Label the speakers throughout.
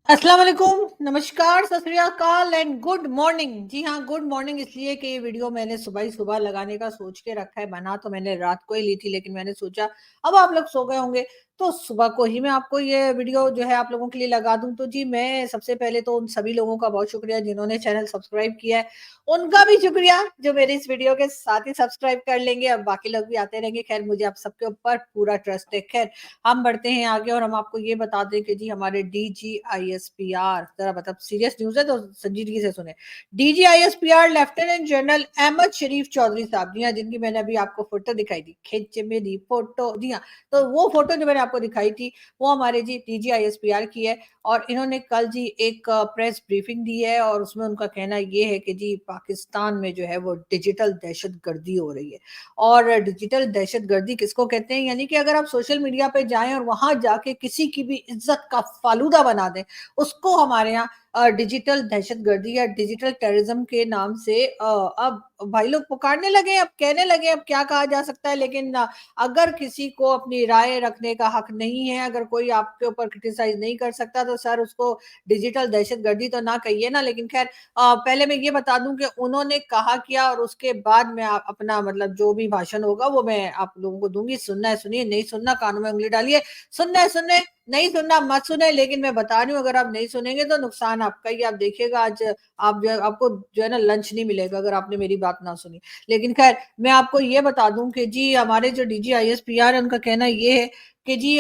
Speaker 1: अस्सलाम वालेकुम, नमस्कार, सत श्री अकाल एंड गुड मॉर्निंग। जी हाँ, गुड मॉर्निंग इसलिए कि ये वीडियो मैंने सुबह ही सुबह लगाने का सोच के रखा है। बना तो मैंने रात को ही ली थी, लेकिन मैंने सोचा अब आप लोग सो गए होंगे, तो सुबह को ही मैं आपको ये वीडियो जो है आप लोगों के लिए लगा दूँ। तो जी, मैं सबसे पहले तो उन सभी लोगों का बहुत शुक्रिया जिन्होंने चैनल सब्सक्राइब किया है। उनका भी शुक्रिया जो मेरे इस वीडियो के साथ ही सब्सक्राइब कर लेंगे। अब बाकी लोग भी आते रहेंगे। खैर, मुझे आप सबके ऊपर पूरा ट्रस्ट है। खैर, हम बढ़ते हैं आगे और हम आपको ये बता दें कि जी हमारे डीजीआईएसपीआर जरा मतलब सीरियस न्यूज़ है तो संजीदगी से सुने। डीजीआईएसपीआर लेफ्टिनेंट जनरल अहमद शरीफ चौधरी साहब, जी हाँ, जिनकी मैंने अभी आपको फोटो दिखाई थी, खींच मेरी फोटो, जी हाँ, तो वो फोटो जो मैंने आपको दिखाई थी वो हमारे जी डीजीआईएसपीआर की है। और इन्होंने कल जी एक प्रेस ब्रीफिंग दी है और उसमें उनका कहना ये है कि जी पाकिस्तान में जो है वो डिजिटल दहशतगर्दी हो रही है। और डिजिटल दहशतगर्दी किसको कहते हैं? यानी कि अगर आप सोशल मीडिया पे जाएँ और वहाँ जाके किसी की भी इज़्ज़त का फ़ालूदा बना दें, उसको हमारे यहाँ डिजिटल दहशतगर्दी या डिजिटल टेररिज़्म के नाम से अब भाई लोग पुकारने लगे हैं, अब कहने लगे हैं, अब क्या कहा जा सकता है। लेकिन अगर किसी को अपनी राय रखने का हक नहीं है, अगर कोई आपके ऊपर क्रिटिसाइज़ नहीं कर सकता, तो सर उसको डिजिटल दहशतगर्दी तो ना कहिए ना। लेकिन ख़ैर, पहले मैं ये बता दूँ कि उन्होंने कहा क्या और उसके बाद मैं अपना मतलब जो भी भाषण होगा वो मैं आप लोगों को दूँगी। सुनना है सुनिए, नहीं सुनना कानों में उँगली डालिए। सुनना है सुने, नहीं सुनना मत सुने। लेकिन मैं बता रही हूँ, अगर आप नहीं सुनेंगे तो नुकसान आपका ही है। आप देखिएगा आज आप जो है आपको जो है ना लंच नहीं मिलेगा अगर आपने मेरी बात ना सुनी। लेकिन ख़ैर, मैं आपको ये बता दूँ कि जी हमारे जो डीजीआईएसपीआर है उनका कहना ये है कि जी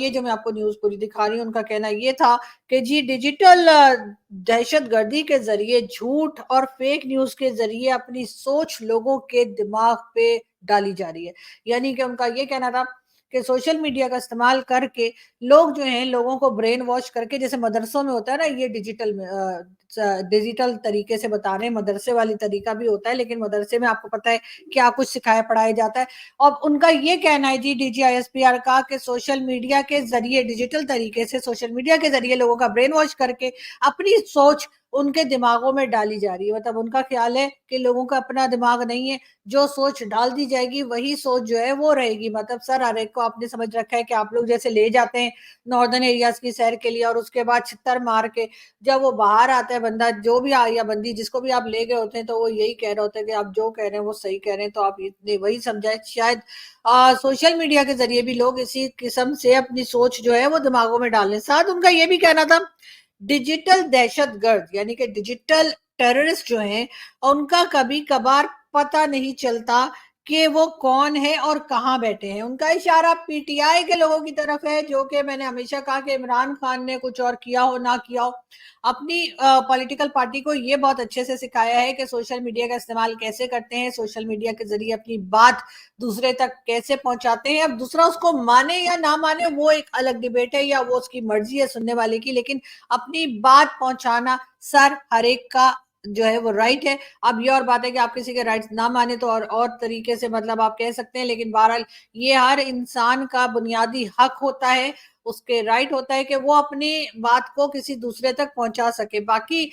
Speaker 1: ये जो मैं आपको न्यूज़ पूरी दिखा रही हूँ उनका कहना ये था कि जी डिजिटल दहशतगर्दी के ज़रिए, झूठ और फेक न्यूज़ के ज़रिए अपनी सोच लोगों के दिमाग पे डाली जा रही है। यानी कि उनका ये कहना था कि सोशल मीडिया का इस्तेमाल करके लोग जो हैं, लोगों को ब्रेन वॉश करके, जैसे मदरसों में होता है ना, ये डिजिटल में डिजिटल तरीके से बता रहे हैं, मदरसे वाली तरीका भी होता है, लेकिन मदरसे में आपको पता है क्या कुछ सिखाया पढ़ाया जाता है। और उनका ये कहना है जी डीजीआईएसपीआर का कि सोशल मीडिया के ज़रिए, डिजिटल तरीके से सोशल मीडिया के ज़रिए लोगों का ब्रेन वॉश करके अपनी सोच उनके दिमागों में डाली जा रही है। मतलब उनका ख़्याल है कि लोगों का अपना दिमाग नहीं है, जो सोच डाल दी जाएगी वही सोच जो है वो रहेगी। मतलब सर हर एक को आपने समझ रखा है कि आप लोग जैसे ले जाते हैं नॉर्दर्न एरियाज़ की सैर के लिए और उसके बाद छित्तर मार के जब वो बाहर आता है बंदा, जो भी या बंदी जिसको भी आप ले गए होते हैं, तो वो यही कह रहा होता है कि आप जो कह रहे हैं वो सही कह रहे हैं। तो आप इतने वही समझाएँ शायद सोशल मीडिया के ज़रिए भी लोग इसी किस्म से अपनी सोच जो है वो दिमागों में डाल लें। साथ उनका ये भी कहना था, डिजिटल दहशतगर्द यानी कि डिजिटल टेररिस्ट जो हैं, उनका कभी-कभार पता नहीं चलता कि वो कौन है और कहाँ बैठे हैं। उनका इशारा पीटीआई के लोगों की तरफ है, जो कि मैंने हमेशा कहा कि इमरान खान ने कुछ और किया हो, ना किया हो, अपनी पॉलिटिकल पार्टी को ये बहुत अच्छे से सिखाया है कि सोशल मीडिया का इस्तेमाल कैसे करते हैं, सोशल मीडिया के ज़रिए अपनी बात दूसरे तक कैसे पहुँचाते हैं। अब दूसरा उसको माने या ना माने वो एक अलग डिबेट है, या वो उसकी मर्ज़ी है सुनने वाले की, लेकिन अपनी बात पहुँचाना सर हर एक का जो है वो राइट है। अब ये और बात है कि आप किसी के राइट्स ना माने तो और तरीके से मतलब आप कह सकते हैं, लेकिन बहरहाल ये हर इंसान का बुनियादी हक होता है, उसके राइट होता है कि वो अपनी बात को किसी दूसरे तक पहुँचा सके। बाकी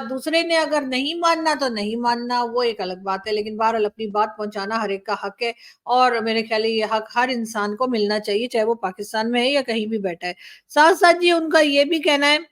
Speaker 1: दूसरे ने अगर नहीं मानना तो नहीं मानना, वो एक अलग बात है, लेकिन बहरहाल अपनी बात पहुँचाना हर एक का हक है और मेरे ख्याल है ये हक हर इंसान को मिलना चाहिए, चाहे वो पाकिस्तान में है या कहीं भी बैठा है। साथ-साथ जी उनका ये भी कहना है,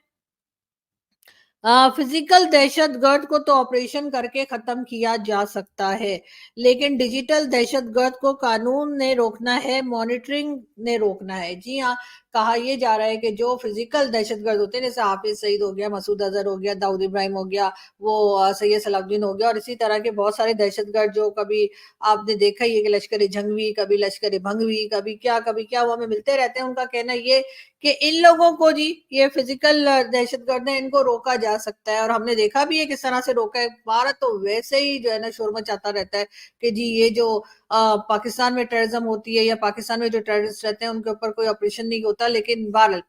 Speaker 1: फिजिकल दहशतगर्द को तो ऑपरेशन करके खत्म किया जा सकता है, लेकिन डिजिटल दहशतगर्द को कानून ने रोकना है, मॉनिटरिंग ने रोकना है। जी हाँ, कहा यह जा रहा है कि जो फिजिकल दहशतगर्द होते हैं, जैसे हाफिज सईद हो गया, मसूद अजहर हो गया, दाऊद इब्राहिम हो गया, वो सैयद सलाउद्दीन हो गया और इसी तरह के बहुत सारे दहशतगर्द जो कभी आपने देखा ही है कि लश्कर ए जंगवी, कभी लश्कर ए भंगवी, कभी क्या वो हमें मिलते रहते हैं। उनका कहना ये कि इन लोगों को जी ये फिजिकल दहशतगर्द है, इनको रोका जा सकता है और हमने देखा भी है किस तरह से रोका है। भारत तो वैसे ही जो है ना शोर मचाता रहता है कि जी ये जो पाकिस्तान में टेररिज्म होती है या पाकिस्तान में जो टेररिस्ट रहते हैं उनके ऊपर कोई ऑपरेशन नहीं होता, लेकिन बहरहाल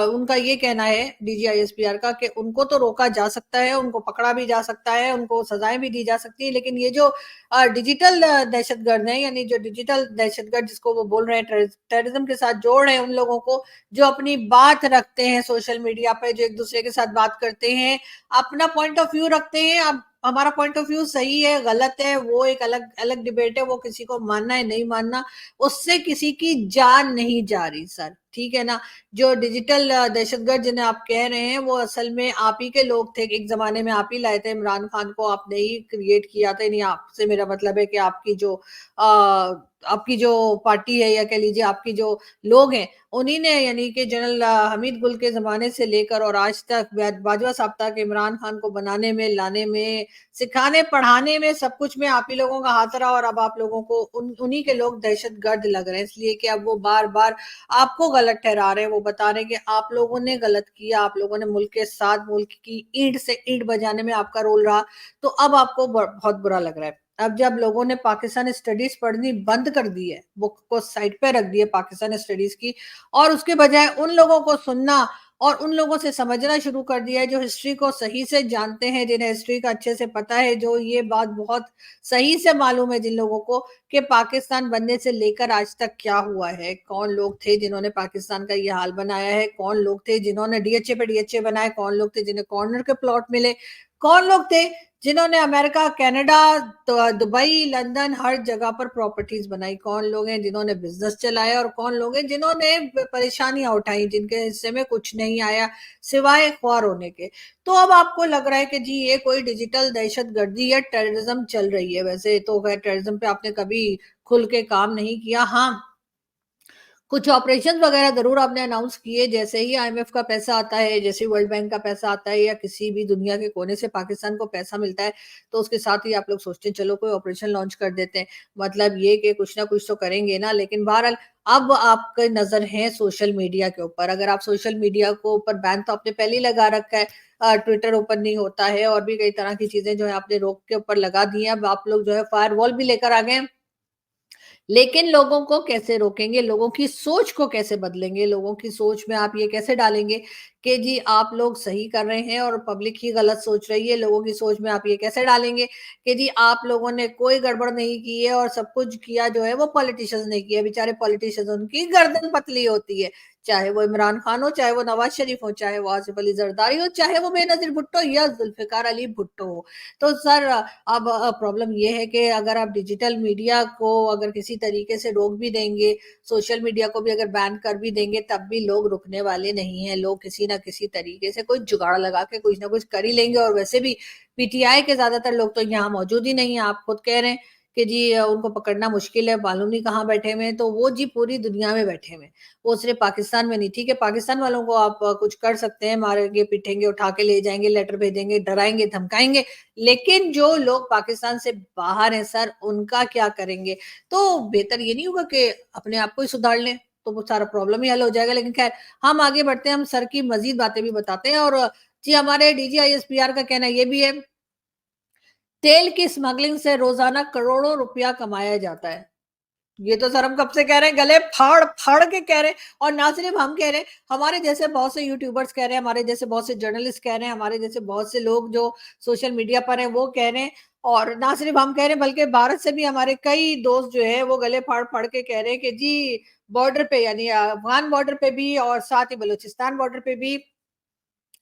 Speaker 1: उनका ये कहना है डीजीआईएसपीआर का कि उनको तो रोका जा सकता है, उनको पकड़ा भी जा सकता है, उनको सजाएं भी दी जा सकती है, लेकिन ये जो डिजिटल दहशतगर्द हैं, यानी जो डिजिटल दहशतगर्द जिसको वो बोल रहे हैं टेररिज्म के साथ जोड़ रहे हैं उन लोगों को जो अपनी बात रखते हैं सोशल मीडिया पे, जो एक दूसरे के साथ बात करते हैं, अपना पॉइंट ऑफ व्यू रखते हैं। अब हमारा पॉइंट ऑफ व्यू सही है गलत है वो एक अलग अलग डिबेट है, वो किसी को मानना है नहीं मानना, उससे किसी की जान नहीं जा रही सर। ठीक है ना। जो डिजिटल दहशतगर्द जिन्हें आप कह रहे हैं, वो असल में आप ही के लोग थे, एक जमाने में आप ही लाए थे इमरान खान को, आपने ही क्रिएट किया था। नहीं, आपसे मेरा मतलब है कि आपकी जो पार्टी है, या कह लीजिए आपकी जो लोग हैं, उन्हीं ने, यानी कि जनरल हमीद गुल के ज़माने से लेकर और आज तक बाजवा साहब तक इमरान खान को बनाने में, लाने में, सिखाने पढ़ाने में, सब कुछ में आप ही लोगों का हाथ रहा। और अब आप लोगों को उन्हीं के लोग दहशतगर्द लग रहे हैं, इसलिए कि अब वो बार बार आपको गलत ठहरा रहे हैं। वो बता रहे हैं कि आप लोगों ने गलत किया, आप लोगों ने मुल्क के साथ मुल्क की ईंट से ईंट बजाने में आपका रोल रहा, तो अब आपको बहुत बुरा लग रहा है। अब जब लोगों ने पाकिस्तान स्टडीज पढ़नी बंद कर दी है, बुक को साइड पे रख दी है पाकिस्तान स्टडीज की, और उसके बजाय उन लोगों को सुनना और उन लोगों से समझना शुरू कर दिया है जो हिस्ट्री को सही से जानते हैं, जिन्हें हिस्ट्री का अच्छे से पता है, जो ये बात बहुत सही से मालूम है जिन लोगों को, कि पाकिस्तान बनने से लेकर आज तक क्या हुआ है, कौन लोग थे जिन्होंने पाकिस्तान का ये हाल बनाया है, कौन लोग थे जिन्होंने डीएचए पे डीएचए बनाए, कौन लोग थे जिन्हें कॉर्नर के प्लॉट मिले, कौन लोग थे जिन्होंने अमेरिका, कनाडा, दुबई, लंदन, हर जगह पर प्रॉपर्टीज बनाई, कौन लोग हैं जिन्होंने बिजनेस चलाया, और कौन लोग हैं जिन्होंने परेशानियां उठाई, जिनके हिस्से में कुछ नहीं आया सिवाय ख्वार होने के। तो अब आपको लग रहा है कि जी ये कोई डिजिटल दहशतगर्दी या टेररिज्म चल रही है। वैसे तो खैर टेररिज्म पे आपने कभी खुल के काम नहीं किया। हाँ, कुछ ऑपरेशन वगैरह जरूर आपने अनाउंस किए, जैसे ही आईएमएफ का पैसा आता है, जैसे वर्ल्ड बैंक का पैसा आता है, या किसी भी दुनिया के कोने से पाकिस्तान को पैसा मिलता है, तो उसके साथ ही आप लोग सोचते हैं चलो कोई ऑपरेशन लॉन्च कर देते हैं, मतलब ये कि कुछ ना कुछ तो करेंगे ना। लेकिन बहरहाल अब आपकी नजर है सोशल मीडिया के ऊपर। अगर आप सोशल मीडिया को ऊपर बैन तो आपने पहले ही लगा रखा है, ट्विटर ओपन नहीं होता है, और भी कई तरह की चीजें जो है आपने रोक के ऊपर लगा दी है। अब आप लोग जो है फायर वॉल भी लेकर आ गए हैं, लेकिन लोगों को कैसे रोकेंगे, लोगों की सोच को कैसे बदलेंगे, लोगों की सोच में आप ये कैसे डालेंगे कि जी आप लोग सही कर रहे हैं और पब्लिक ही गलत सोच रही है, लोगों की सोच में आप ये कैसे डालेंगे कि जी आप लोगों ने कोई गड़बड़ नहीं की है और सब कुछ किया जो है वो पॉलिटिशियंस ने किया। बेचारे पॉलिटिशियंस, उनकी गर्दन पतली होती है, चाहे वो इमरान खान हो, चाहे वो नवाज शरीफ हो, चाहे वो आसिफ अली जरदारी हो, चाहे वो बेनजीर भुट्टो या जुल्फिकार अली भुट्टो हो। तो सर अब प्रॉब्लम ये है कि अगर आप डिजिटल मीडिया को अगर किसी तरीके से रोक भी देंगे, सोशल मीडिया को भी अगर बैन कर भी देंगे, तब भी लोग रुकने वाले नहीं हैं। लोग किसी ना किसी तरीके से कोई जुगाड़ लगा के कुछ ना कुछ कर ही लेंगे। और वैसे भी पीटीआई के ज्यादातर लोग तो यहाँ मौजूद ही नहीं है, आप खुद कह रहे हैं कि जी उनको पकड़ना मुश्किल है, मालूम नहीं कहाँ बैठे हुए हैं। तो वो जी पूरी दुनिया में बैठे हुए हैं, वो सिर्फ पाकिस्तान में नहीं। ठीक है, पाकिस्तान वालों को आप कुछ कर सकते हैं, मारेंगे पीटेंगे, उठा के ले जाएंगे, लेटर भेजेंगे, डराएंगे धमकाएंगे, लेकिन जो लोग पाकिस्तान से बाहर हैं सर, उनका क्या करेंगे? तो बेहतर ये नहीं होगा कि अपने आप को ही सुधार लें, तो वो सारा प्रॉब्लम ही हल हो जाएगा। लेकिन खैर हम आगे बढ़ते हैं, हम सर की मजीद बातें भी बताते हैं। और जी हमारे डीजीआईएसपीआर का कहना ये भी है, तेल की स्मगलिंग से रोजाना करोड़ों रुपया कमाया जाता है। ये तो सर हम कब से कह रहे हैं, गले फाड़ फाड़ के कह रहे हैं। और ना सिर्फ हम कह रहे हैं, हमारे जैसे बहुत से यूट्यूबर्स कह रहे हैं, हमारे जैसे बहुत से जर्नलिस्ट कह रहे हैं, हमारे जैसे बहुत से लोग जो सोशल मीडिया पर हैं वो कह रहे हैं। और ना सिर्फ हम कह रहे हैं, बल्कि भारत से भी हमारे कई दोस्त जो है वो गले फाड़ फाड़ के कह रहे हैं कि जी बॉर्डर पे, यानी अफगान बॉर्डर पे भी और साथ ही बलूचिस्तान बॉर्डर पे भी,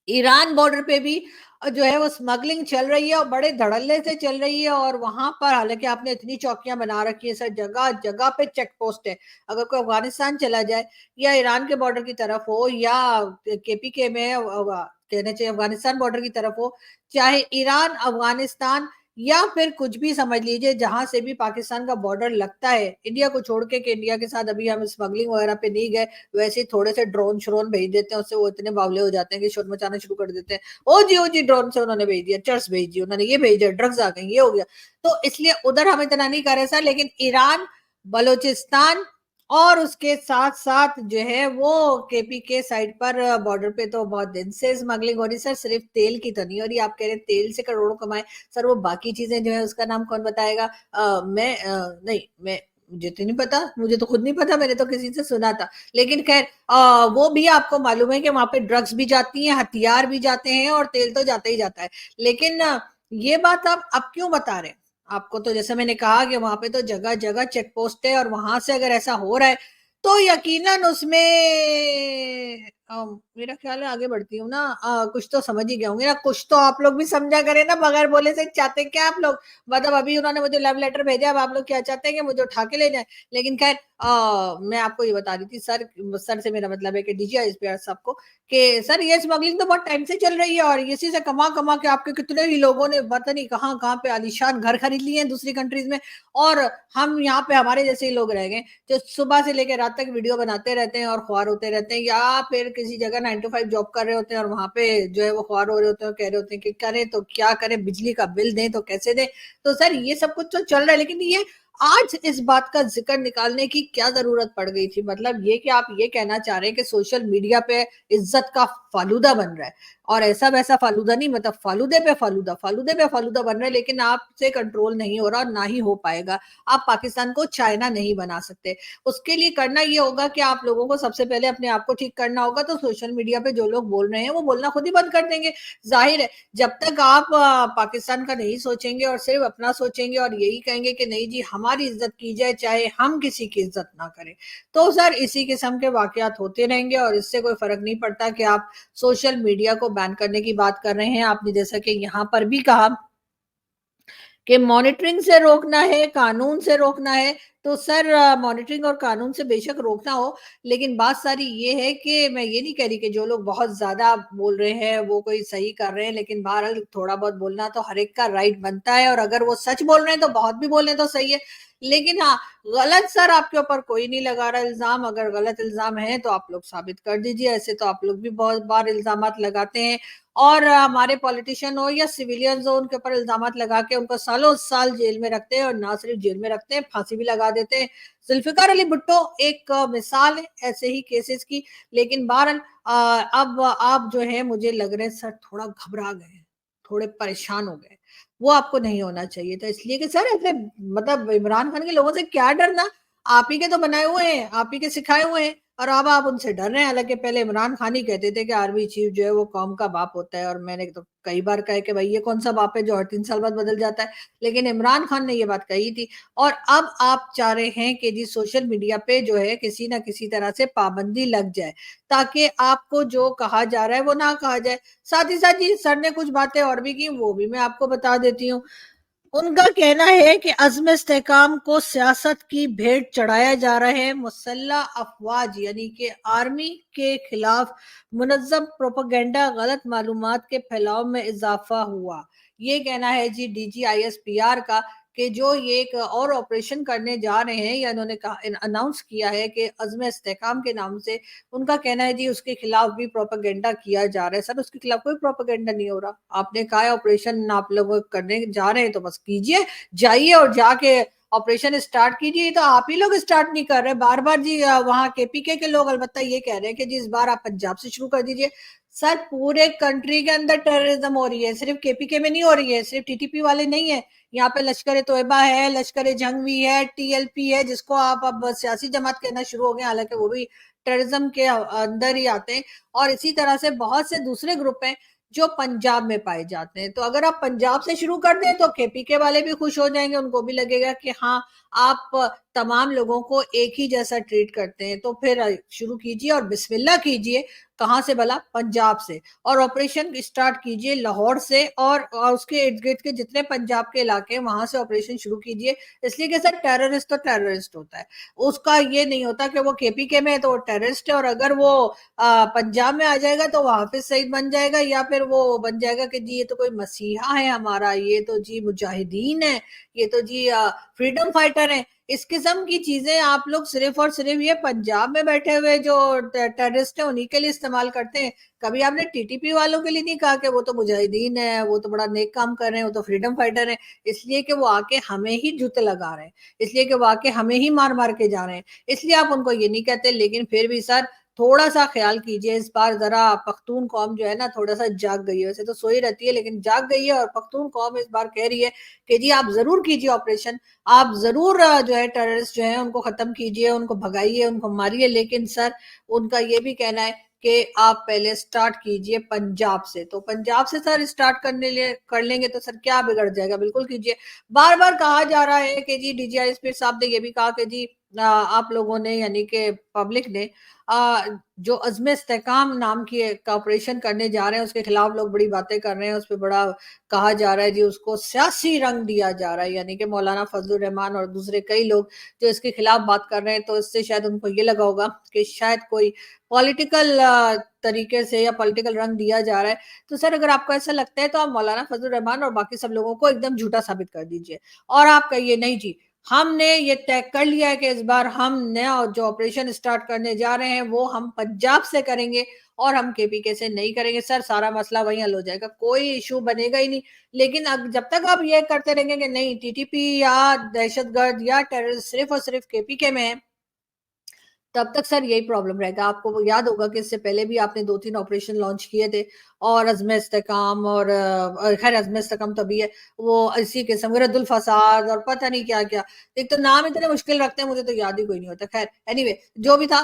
Speaker 1: ईरान बॉर्डर पे भी जो है वो स्मगलिंग चल रही है, और बड़े धड़ल्ले से चल रही है। और वहां पर हालांकि आपने इतनी चौकियां बना रखी है सर, जगह जगह पे चेक पोस्ट है। अगर कोई अफगानिस्तान चला जाए, या ईरान के बॉर्डर की तरफ हो, या केपीके में कहना चाहिए अफगानिस्तान बॉर्डर की तरफ हो, चाहे ईरान, अफगानिस्तान, या फिर कुछ भी समझ लीजिए, जहां से भी पाकिस्तान का बॉर्डर लगता है, इंडिया को छोड़ के, कि इंडिया के साथ अभी हम स्मगलिंग वगैरह पे नहीं गए, वैसे ही थोड़े से ड्रोन श्रोन भेज देते हैं, उससे वो इतने बावले हो जाते हैं कि शोर मचाना शुरू कर देते हैं। ओ जी ड्रोन से उन्होंने भेज दिया, चर्च भेज दी उन्होंने, ये भेज दिया, ड्रग्स आ गए, ये हो गया। तो इसलिए उधर हम इतना नहीं कर रहे सर, लेकिन ईरान, बलोचिस्तान और उसके साथ साथ जो है वो केपी के साइड पर बॉर्डर पे तो बहुत दिन से स्मगलिंग हो रही सर, सिर्फ तेल की तो नहीं हो रही। आप कह रहे हैं तेल से करोड़ों कमाए, सर वो बाकी चीजें जो है उसका नाम कौन बताएगा? नहीं, मुझे तो नहीं पता, मुझे तो खुद नहीं पता, मैंने तो किसी से सुना था। लेकिन खैर वो भी आपको मालूम है कि वहां पे ड्रग्स भी जाती हैं, हथियार भी जाते हैं, और तेल तो जाता ही जाता है। लेकिन ये बात आप अब क्यों बता रहे हैं? आपको तो जैसे मैंने कहा कि वहां पे तो जगह जगह चेक पोस्ट है, और वहां से अगर ऐसा हो रहा है तो यकीनन उसमें मेरा ख्याल है आगे बढ़ती हूँ ना। कुछ तो समझ ही गए होंगे ना, कुछ तो आप लोग भी समझा करें ना, बगैर बोले से चाहते क्या आप लोग? मतलब अभी उन्होंने मुझे लव लेटर भेजा, अब आप लोग क्या चाहते हैं कि मुझे उठा के ले जाए? लेकिन खैर, मैं आपको ये बता रही थी सर, सर से मेरा मतलब है कि डीजीआईएसपी सबको, कि सर ये स्मगलिंग तो बहुत टाइम से चल रही है, और इसी से कमा कमा के आपके कितने ही लोगों ने पता नहीं कहाँ कहाँ पे आलीशान घर खरीद लिए हैं दूसरी कंट्रीज में, और हम यहाँ पे हमारे जैसे ही लोग रह गए जो सुबह से लेकर रात तक वीडियो बनाते रहते हैं और ख्वार होते रहते हैं, या फिर किसी जगह 9 to 5 जॉब कर रहे होते हैं और वहां पे जो है वो ख्वार हो रहे होते हैं, कह रहे होते हैं कि करें तो क्या करें, बिजली का बिल दें तो कैसे दें। तो सर ये सब कुछ तो चल रहा है, लेकिन ये आज इस बात का जिक्र निकालने की क्या जरूरत पड़ गई थी? मतलब ये कि आप ये कहना चाह रहे हैं कि सोशल मीडिया पे इज्जत का फालूदा बन रहा है, और ऐसा वैसा फालूदा नहीं, मतलब फालूदे पे फालूदा, फालूदे पे फालूदा बन रहा है, लेकिन आपसे कंट्रोल नहीं हो रहा और ना ही हो पाएगा। आप पाकिस्तान को चाइना नहीं बना सकते। उसके लिए करना ये होगा कि आप लोगों को सबसे पहले अपने आप को ठीक करना होगा, तो सोशल मीडिया पे जो लोग बोल रहे हैं वो बोलना खुद ही बंद कर देंगे। जाहिर है, जब तक आप पाकिस्तान का नहीं सोचेंगे और सिर्फ अपना सोचेंगे और यही कहेंगे कि नहीं जी हमारी इज्जत की जाए चाहे हम किसी की इज्जत ना करें, तो सर इसी किस्म के वाकयात होते रहेंगे, और इससे कोई फर्क नहीं पड़ता कि आप सोशल मीडिया को बैन करने की बात कर रहे हैं। आपने जैसा कि यहाँ पर भी कहा कि मॉनिटरिंग से रोकना है, कानून से रोकना है, तो सर मॉनिटरिंग और कानून से बेशक रोकना हो, लेकिन बात सारी ये है कि मैं ये नहीं कह रही कि जो लोग बहुत ज्यादा बोल रहे हैं वो कोई सही कर रहे हैं, लेकिन बहरहाल थोड़ा बहुत बोलना तो हर एक का राइट बनता है, और अगर वो सच बोल रहे हैं तो बहुत भी बोले तो सही है। लेकिन हाँ, गलत सर आपके ऊपर कोई नहीं लगा रहा इल्जाम, अगर गलत इल्जाम है तो आप लोग साबित कर दीजिए, ऐसे तो आप लोग भी बहुत बार इल्जामात लगाते हैं, और हमारे पॉलिटिशियन हो या सिविलियंस हो उनके ऊपर इल्जामात लगा के उनको सालों साल जेल में रखते हैं, और ना सिर्फ जेल में रखते हैं, फांसी भी लगा देते हैं। जुल्फिकार अली भुट्टो एक मिसाल है ऐसे ही केसेस की। लेकिन बहरहाल अब आप जो है मुझे लग रहे हैं सर थोड़ा घबरा गए हैं, थोड़े परेशान हो गए, वो आपको नहीं होना चाहिए था, इसलिए कि सर ऐसे मतलब इमरान खान के लोगों से क्या डरना? आप ही के तो बनाए हुए हैं, आप ही के सिखाए हुए हैं, और अब आप उनसे डर रहे हैं। हालांकि पहले इमरान खान ही कहते थे कि आर्मी चीफ जो है वो कौम का बाप होता है, और मैंने तो कई बार कहा कि भाई ये कौन सा बाप है जो हर 3 साल बाद बदल जाता है, लेकिन इमरान खान ने ये बात कही थी। और अब आप चाह रहे हैं कि जी सोशल मीडिया पे जो है किसी ना किसी तरह से पाबंदी लग जाए, ताकि आपको जो कहा जा रहा है वो ना कहा जाए। साथ ही साथ जी सर ने कुछ बातें और भी की, वो भी मैं आपको बता देती हूँ। उनका कहना है कि अज़्म इस्तेहकाम को सियासत की भेंट चढ़ाया जा रहा है, मुसल्लह अफवाज यानी कि आर्मी के खिलाफ मुनज़्ज़म प्रोपेगेंडा, गलत मालूमात के फैलाव में इजाफा हुआ। ये कहना है जी डीजीआईएसपीआर का, कि जो ये एक और ऑपरेशन करने जा रहे हैं, या इन्होंने कहा अनाउंस किया है कि अज़्म इस्तेहकाम के नाम से, उनका कहना है जी उसके खिलाफ भी प्रोपेगेंडा किया जा रहा है। सर उसके खिलाफ कोई प्रोपेगेंडा नहीं हो रहा, आपने कहा है ऑपरेशन आप लोग करने जा रहे हैं तो बस कीजिए, जाइए और जाके ऑपरेशन स्टार्ट कीजिए। ये तो आप ही लोग स्टार्ट नहीं कर रहे, बार बार जी वहां केपीके के लोग अलबत्ता ये कह रहे हैं कि जी इस बार आप पंजाब से शुरू कर दीजिए। सर पूरे कंट्री के अंदर टेररिज्म हो रही है, सिर्फ केपीके में नहीं हो रही है, सिर्फ टीटीपी वाले नहीं है, यहाँ पे लश्कर ए तोयबा है, लश्कर ए जंग भी है, टीएलपी है, जिसको आप अब सियासी जमात कहना शुरू हो गए, हालांकि वो भी टेररिज्म के अंदर ही आते हैं। और इसी तरह से बहुत से दूसरे ग्रुप हैं जो पंजाब में पाए जाते हैं। तो अगर आप पंजाब से शुरू कर दें तो केपीके वाले भी खुश हो जाएंगे, उनको भी लगेगा कि हाँ आप तमाम लोगों को एक ही जैसा ट्रीट करते हैं, तो फिर शुरू कीजिए और बिस्मिल्लाह कीजिए। कहां से भला? पंजाब से। और ऑपरेशन स्टार्ट कीजिए लाहौर से, और उसके इर्द गिर्द के जितने पंजाब के इलाके हैं वहां से ऑपरेशन शुरू कीजिए। इसलिए कि सर टेररिस्ट तो टेररिस्ट होता है, उसका ये नहीं होता कि वो केपीके में है तो वो टेररिस्ट है, और अगर वो पंजाब में आ जाएगा तो वो हाफिज सईद बन जाएगा, या फिर वो बन जाएगा कि जी ये तो कोई मसीहा है हमारा, ये तो जी मुजाहिदीन है, ये तो जी फ्रीडम फाइटर है। इस किस्म की चीजें आप लोग सिर्फ और सिर्फ ये पंजाब में बैठे हुए जो टेररिस्ट है उन्हीं के लिए इस्तेमाल करते हैं। कभी आपने टीटीपी वालों के लिए नहीं कहा कि वो तो मुजाहिदीन है, वो तो बड़ा नेक काम कर रहे हैं, वो तो फ्रीडम फाइटर है, इसलिए कि वो आके हमें ही जूते लगा रहे हैं, इसलिए कि वो आके हमें ही मार मार के जा रहे हैं, इसलिए आप उनको ये नहीं कहते। लेकिन फिर भी सर थोड़ा सा ख्याल कीजिए, इस बार जरा पख्तून कौम जो है ना थोड़ा सा जाग गई है, वैसे तो सोई रहती है लेकिन जाग गई है, और पख्तून कौम इस बार कह रही है कि जी आप जरूर कीजिए ऑपरेशन, आप जरूर जो है टेररिस्ट जो है उनको खत्म कीजिए, उनको भगाइए, उनको मारिए। लेकिन सर उनका ये भी कहना है कि आप पहले स्टार्ट कीजिए पंजाब से। तो पंजाब से सर स्टार्ट करने लिए कर लेंगे तो सर क्या बिगड़ जाएगा, बिल्कुल कीजिए। बार बार कहा जा रहा है कि जी डीजीआईएसपी साहब ने ये भी कहा कि जी आप लोगों ने यानी कि पब्लिक ने जो अज़्म इस्तेहकाम नाम की एक ऑपरेशन करने जा रहे हैं, उसके खिलाफ लोग बड़ी बातें कर रहे हैं, उसपे बड़ा कहा जा रहा है जी, उसको सियासी रंग दिया जा रहा है, यानी कि मौलाना फज़लुर रहमान और दूसरे कई लोग जो इसके खिलाफ बात कर रहे हैं, तो इससे शायद उनको ये लगा होगा कि शायद कोई पॉलिटिकल तरीके से या पॉलिटिकल रंग दिया जा रहा है। तो सर अगर आपको ऐसा लगता है, तो आप मौलाना फज़लुर रहमान और बाकी सब लोगों को एकदम झूठा साबित कर दीजिए और आप कहिए नहीं जी, हमने ये तय कर लिया है कि इस बार हम नया जो ऑपरेशन स्टार्ट करने जा रहे हैं, वो हम पंजाब से करेंगे और हम केपीके से नहीं करेंगे। सर सारा मसला वहीं हल हो जाएगा, कोई इश्यू बनेगा ही नहीं। लेकिन जब तक आप ये करते रहेंगे कि नहीं टीटीपी या दहशतगर्द या टेररिस्ट सिर्फ़ और सिर्फ़ केपीके में है, तब तक सर यही प्रॉब्लम रहेगा। आपको वो याद होगा कि इससे पहले भी आपने 2-3 ऑपरेशन लॉन्च किए थे और अज़्म इस्तेहकाम और ख़ैर अज़्म इस्तेहकाम तो अभी है, वो इसी किस्म रद्दुल फ़साद और पता नहीं क्या-क्या। एक तो नाम इतने मुश्किल रखते हैं, मुझे तो याद ही कोई नहीं होता। ख़ैर एनीवे जो भी था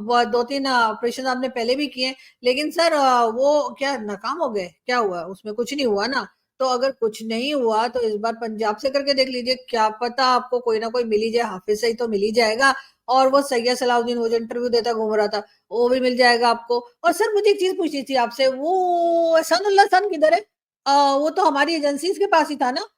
Speaker 1: व 2-3 ऑपरेशन आपने पहले भी किए हैं, लेकिन सर वो क्या नाकाम हो गए? क्या हुआ? उसमें कुछ नहीं हुआ ना? तो अगर कुछ नहीं हुआ, तो इस बार पंजाब से करके देख लीजिए, क्या पता आपको कोई ना कोई मिल ही जाए, हाफ़िज़ सईद तो मिल ही जाएगा और वो सैयद सलाउद्दीन वो जो इंटरव्यू देता घूम रहा था, वो भी मिल जाएगा आपको। और सर मुझे एक चीज़ पूछनी थी आपसे, वो एहसानुल्लाह खान किधर है? वो तो हमारी एजेंसीज़ के पास ही था ना?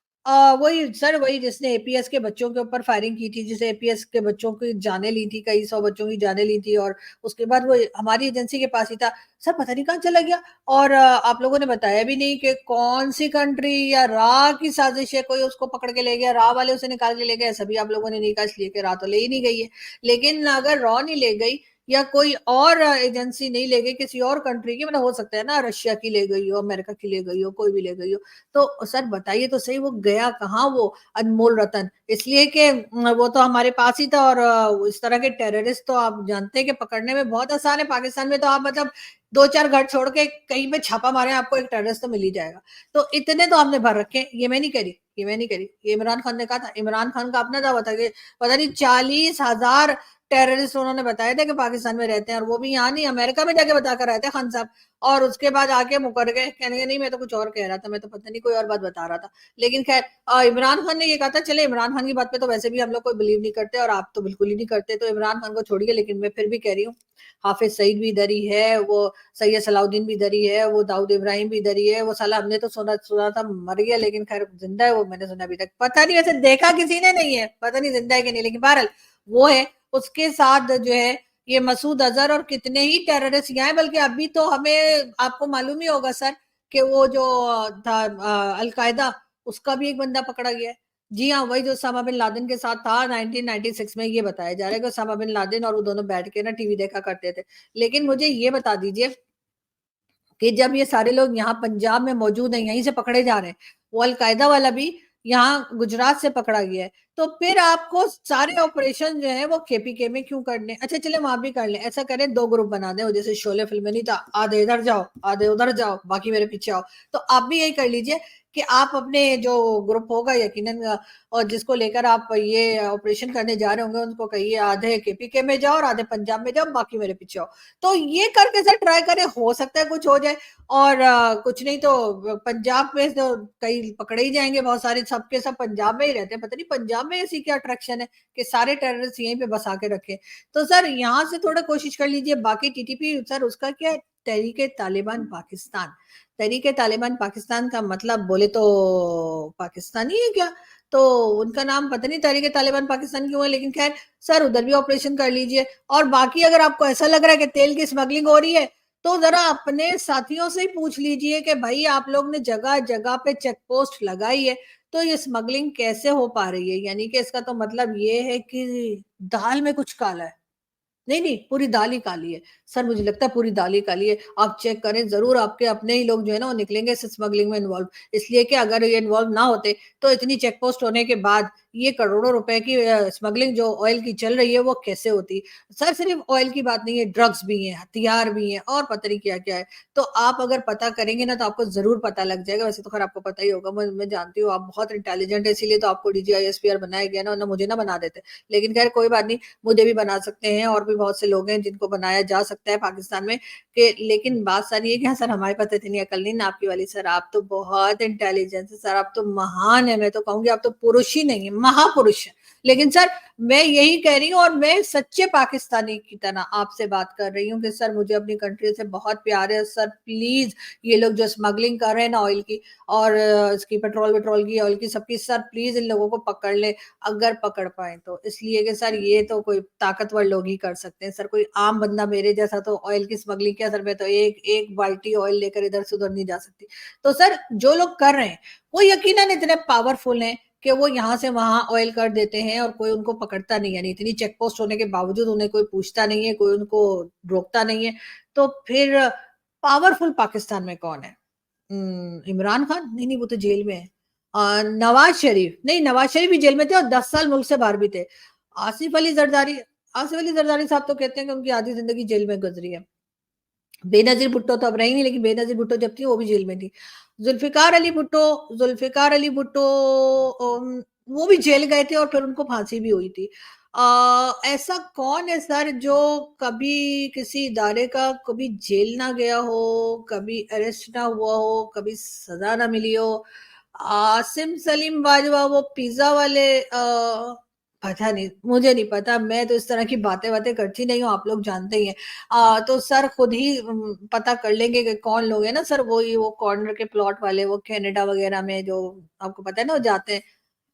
Speaker 1: वही सर वही जिसने एपीएस के बच्चों के ऊपर फायरिंग की थी, जिसे एपीएस के बच्चों की जानें ली थी, कई 100 बच्चों की जानें ली थी और उसके बाद वो हमारी एजेंसी के पास ही था। सर पता नहीं कहाँ चला गया और आप लोगों ने बताया भी नहीं कि कौन-सी कंट्री या रा की साज़िश है, कोई उसको पकड़ के ले गया, रा वाले उसे निकाल के ले गए, ऐसा भी आप लोगों ने नहीं कहा इसलिए कि रा तो ले ही नहीं गई है। लेकिन अगर रॉ नहीं ले गई या कोई और एजेंसी नहीं ले गई किसी और कंट्री की, मतलब हो सकता है ना रशिया की ले गई हो, अमेरिका की ले गई हो, कोई भी ले गई हो। तो सर बताइए तो सही वो गया कहाँ वो अनमोल रतन? इसलिए कि वो तो हमारे पास ही था और इस तरह के टेररिस्ट तो आप जानते हैं कि पकड़ने में बहुत आसान है। पाकिस्तान में तो आप मतलब 2-4 घर छोड़ के कहीं पे छापा मारें, आपको एक टेररिस्ट तो मिल ही जाएगा। तो इतने तो हमने भर रखे हैं, ये मैं नहीं कह रही, ये मैं नहीं कह रही। ये इमरान खान ने कहा था, इमरान खान का अपना दावा था कि पता नहीं 40,000 टेररिस्ट उन्होंने बताए थे कि पाकिस्तान में रहते हैं और वो भी यहाँ नहीं अमेरिका में जाके बता कर आए थे खान साहब और उसके बाद आके मुकर गए कहने लगे नहीं मैं तो कुछ और कह रहा था मैं तो पता नहीं कोई और बात बता रहा था लेकिन खैर इमरान खान ने ये कहा था चले इमरान खान की बात पे तो वैसे भी हम लोग कोई बिलीव नहीं करते और आप तो बिल्कुल ही नहीं करते तो इमरान खान को छोड़िए लेकिन मैं फिर भी कह रही हूँ हाफिज सईद भी इधर ही है वो सैयद सलाउद्दीन भी इधर ही है वो दाऊद इब्राहिम भी इधर ही है वो साला हमने तो सुना सुना था मर गया लेकिन खैर जिंदा है वो मैंने सुना अभी तक पता नहीं वैसे देखा किसी ने नहीं है पता नहीं जिंदा है कि नहीं लेकिन बहरहाल वो है उसके साथ जो है ये मसूद अजहर और कितने ही टेररिस्ट यहाँ बल्कि अभी तो हमें आपको मालूम ही होगा सर कि वो जो था अलकायदा उसका भी एक बंदा पकड़ा गया है जी हाँ वही जो ओसामा बिन लादेन के साथ था 1996 में ये बताया जा रहा है कि ओसामा बिन लादेन और वो दोनों बैठ के ना टीवी देखा करते थे लेकिन मुझे ये बता दीजिए कि जब ये सारे लोग यहाँ पंजाब में मौजूद हैं यहीं से पकड़े जा रहे हैं वो अलकायदा वाला भी यहाँ गुजरात से पकड़ा गया है तो फिर आपको सारे ऑपरेशन जो है वो केपीके में क्यों करने अच्छा चले वहां भी कर लें ऐसा करें दो ग्रुप बना दें जैसे शोले फिल्म में नहीं था आधे इधर जाओ आधे उधर जाओ बाकी मेरे पीछे आओ तो आप भी यही कर लीजिए कि आप अपने जो ग्रुप होगा यकीनन और जिसको लेकर आप ये ऑपरेशन करने जा रहे होंगे उनको कहिए आधे केपीके में जाओ और आधे पंजाब में जाओ बाकी मेरे पीछे आओ तो ये करके सर ट्राई करें हो सकता है कुछ हो जाए और कुछ नहीं तो पंजाब में तो कई पकड़े ही जाएंगे बहुत सारे सबके सब पंजाब में ही रहते हैं पता नहीं पंजाब में ऐसी क्या अट्रैक्शन है कि सारे टेररिस्ट यहीं पे बसा के रखे तो सर यहाँ से थोड़ा कोशिश कर लीजिए बाकी टीटीपी सर उसका क्या है तहरीके तालिबान पाकिस्तान तहरीके तालिबान पाकिस्तान का मतलब बोले तो पाकिस्तानी है क्या तो उनका नाम पता नहीं तहरीके तालिबान पाकिस्तान क्यों है लेकिन खैर सर उधर भी ऑपरेशन कर लीजिए और बाकी अगर आपको ऐसा लग रहा है कि तेल की स्मगलिंग हो रही है तो जरा अपने साथियों से ही पूछ लीजिए कि भाई आप लोग ने जगह जगह पे चेक पोस्ट लगाई है तो ये स्मगलिंग कैसे हो पा रही है यानी कि इसका तो मतलब ये है कि दाल में कुछ काला है नहीं, नहीं, पूरी दाल ही काली है। सर मुझे लगता है पूरी दाल ही काली है। आप चेक करें ज़रूर आपके अपने ही लोग जो है ना वो निकलेंगे इस स्मगलिंग में इन्वॉल्व। इसलिए कि अगर ये इन्वॉल्व ना होते तो इतनी चेक पोस्ट होने के बाद ये करोड़ों रुपए की स्मगलिंग जो ऑयल की चल रही है वो कैसे होती? सर सिर्फ ऑयल की बात नहीं है, ड्रग्स भी हैं, हथियार भी हैं और पता नहीं क्या-क्या है। तो आप अगर पता करेंगे ना तो आपको ज़रूर पता लग जाएगा। वैसे तो खैर आपको पता ही होगा मैं जानती हूँ आप बहुत इंटेलिजेंट है इसीलिए तो आपको डीजीआईएसपीआर बनाया गया ना वरना मुझे ना बना देते। लेकिन खैर कोई बात नहीं मुझे भी बना सकते हैं और भी बहुत से लोग हैं जिनको बनाया जा सकता है पाकिस्तान में कि लेकिन बात सारी है कि हाँ सर हमारे पास इतनी अकल नहीं ना आपकी वाली सर आप तो बहुत इंटेलिजेंस है सर आप तो महान है मैं तो कहूंगी आप तो पुरुष ही नहीं है महापुरुष है। लेकिन सर मैं यही कह रही हूँ और मैं सच्चे पाकिस्तानी की तरह आपसे बात कर रही हूँ कि सर मुझे अपनी कंट्री से बहुत प्यार है सर, प्लीज ये लोग जो स्मगलिंग कर रहे हैं ना ऑयल की और इसकी पेट्रोल की ऑयल की सबकी, सर प्लीज इन लोगों को पकड़ ले अगर पकड़ पाए तो। इसलिए कि सर ये तो कोई ताकतवर लोग ही कर सकते हैं सर, कोई आम बंदा मेरे जैसा तो ऑयल की स्मगलिंग क्या सर, मैं तो एक एक बाल्टी ऑयल लेकर इधर से उधर नहीं जा सकती। तो सर जो लोग कर रहे हैं वो यकीनन इतने पावरफुल हैं कि वो यहाँ से वहां ऑयल कर देते हैं और कोई उनको पकड़ता नहीं है, इतनी चेक पोस्ट होने के बावजूद उन्हें कोई पूछता नहीं है, कोई उनको रोकता नहीं है। तो फिर पावरफुल पाकिस्तान में कौन है? इमरान खान? नहीं नहीं वो तो जेल में है। नवाज शरीफ? नहीं नवाज शरीफ भी जेल में थे और 10 साल मुल्क से बाहर भी थे। आसिफ अली जरदारी? आसिफ अली जरदारी साहब तो कहते हैं कि उनकी आधी जिंदगी जेल में गुजरी है। बेनजीर भुट्टो तो अब रही नहीं, लेकिन बेनजीर भुट्टो जब थी वो भी जेल में थी। जुल्फिकार अली भुट्टो, जुल्फिकार अली भुट्टो वो भी जेल गए थे और फिर उनको फांसी भी हुई थी। ऐसा कौन है सर जो कभी किसी इदारे का कभी जेल ना गया हो, कभी अरेस्ट ना हुआ हो, कभी सजा ना मिली हो? आसिम सलीम बाजवा वो पिज्जा वाले पता नहीं, मुझे नहीं पता, मैं तो इस तरह की बातें बातें करती नहीं हूँ, आप लोग जानते ही हैं। तो सर खुद ही पता कर लेंगे कि कौन लोग है ना सर, वो कॉर्नर के प्लॉट वाले, वो कनाडा वगैरह में जो आपको पता है ना वो जाते हैं।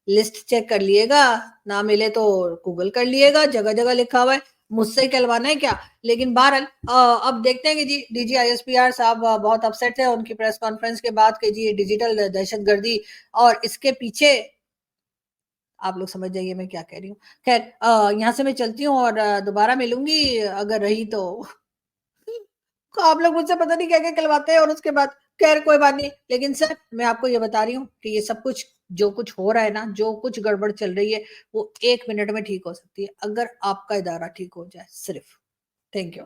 Speaker 1: लिस्ट चेक कर लिएगा, ना मिले तो गूगल कर लिएगा, जगह जगह लिखा हुआ है। मुझसे ही कहलवाना है क्या? लेकिन बहरहाल अब देखते हैं कि जी डीजी आईएसपीआर साहब बहुत अपसेट है उनकी प्रेस कॉन्फ्रेंस के बाद कि जी डिजिटल दहशतगर्दी और इसके पीछे आप लोग समझ जाइए मैं क्या कह रही हूँ। खैर यहाँ से मैं चलती हूँ और दोबारा मिलूंगी अगर रही तो। आप लोग मुझसे पता नहीं क्या क्या कहलवाते हैं और उसके बाद खैर कोई बात नहीं। लेकिन सर मैं आपको ये बता रही हूँ कि ये सब कुछ जो कुछ हो रहा है ना, जो कुछ गड़बड़ चल रही है वो 1 मिनट में ठीक हो सकती है अगर आपका इदारा ठीक हो जाए सिर्फ। Thank you.